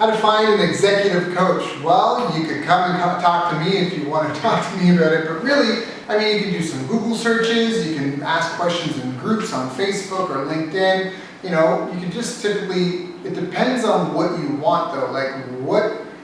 how to find an executive coach. Well, you could come and talk to me if you want to talk to me about it, but really, I mean, you can do some Google searches, you can ask questions in groups on Facebook or LinkedIn. You know, you can just typically, it depends on what you want though. Like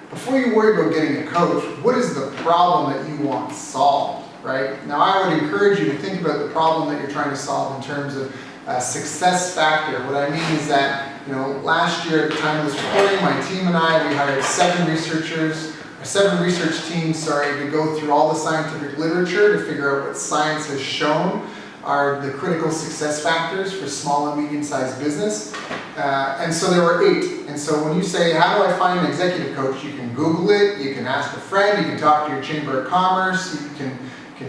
before you worry about getting a coach, what is the problem that you want solved, right? Now I would encourage you to think about the problem that you're trying to solve in terms of success factor. What I mean is that, you know, last year at the time of this recording, my team and I, we hired seven research teams, to go through all the scientific literature to figure out what science has shown are the critical success factors for small and medium-sized business. And so there were 8. And so when you say, how do I find an executive coach? You can Google it, you can ask a friend, you can talk to your Chamber of Commerce, you can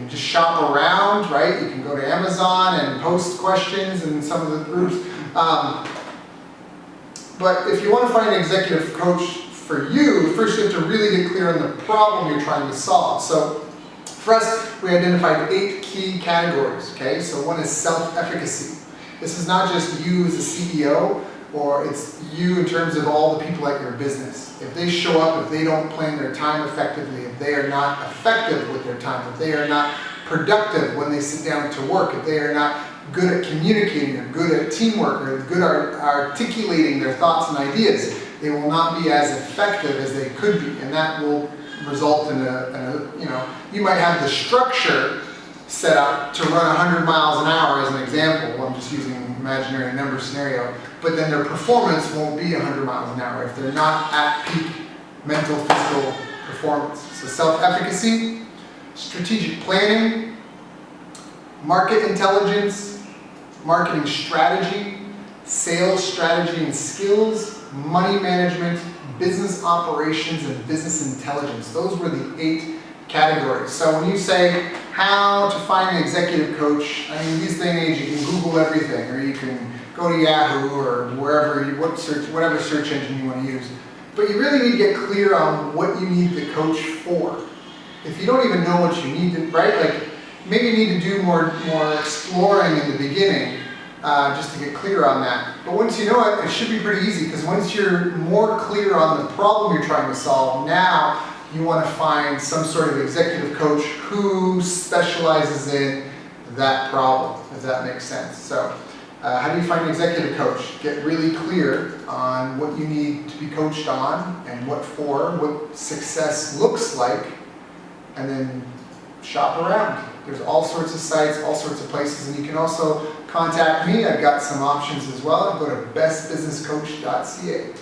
just shop around, right? You can go to Amazon and post questions in some of the groups. But if you want to find an executive coach for you, first you have to really get clear on the problem you're trying to solve. So for us, we identified 8 key categories, okay? So one is self-efficacy. This is not just you as a CEO, or it's you in terms of all the people at your business. If they show up, if they don't plan their time effectively, if they are not effective with their time, if they are not productive when they sit down to work, if they are not good at communicating or good at teamwork or good at articulating their thoughts and ideas, they will not be as effective as they could be, and that will result in you know, you might have the structure set up to run 100 miles an hour as an example. I'm just using an imaginary number scenario, but then their performance won't be 100 miles an hour if they're not at peak mental, physical performance. So self-efficacy, strategic planning, market intelligence, marketing strategy, sales strategy and skills, money management, business operations, and business intelligence. Those were the 8 categories. So when you say how to find an executive coach, I mean, these day and age, you can Google everything, or you can go to Yahoo or wherever, whatever search engine you want to use. But you really need to get clear on what you need the coach for. If you don't even know what you need to, right? Like maybe you need to do more exploring in the beginning, just to get clear on that. But once you know it, it should be pretty easy, because once you're more clear on the problem you're trying to solve, now you want to find some sort of executive coach who specializes in that problem, if that makes sense. So how do you find an executive coach? Get really clear on what you need to be coached on and what for, what success looks like, and then shop around. There's all sorts of sites, all sorts of places, and you can also contact me. I've got some options as well. Go to bestbusinesscoach.ca.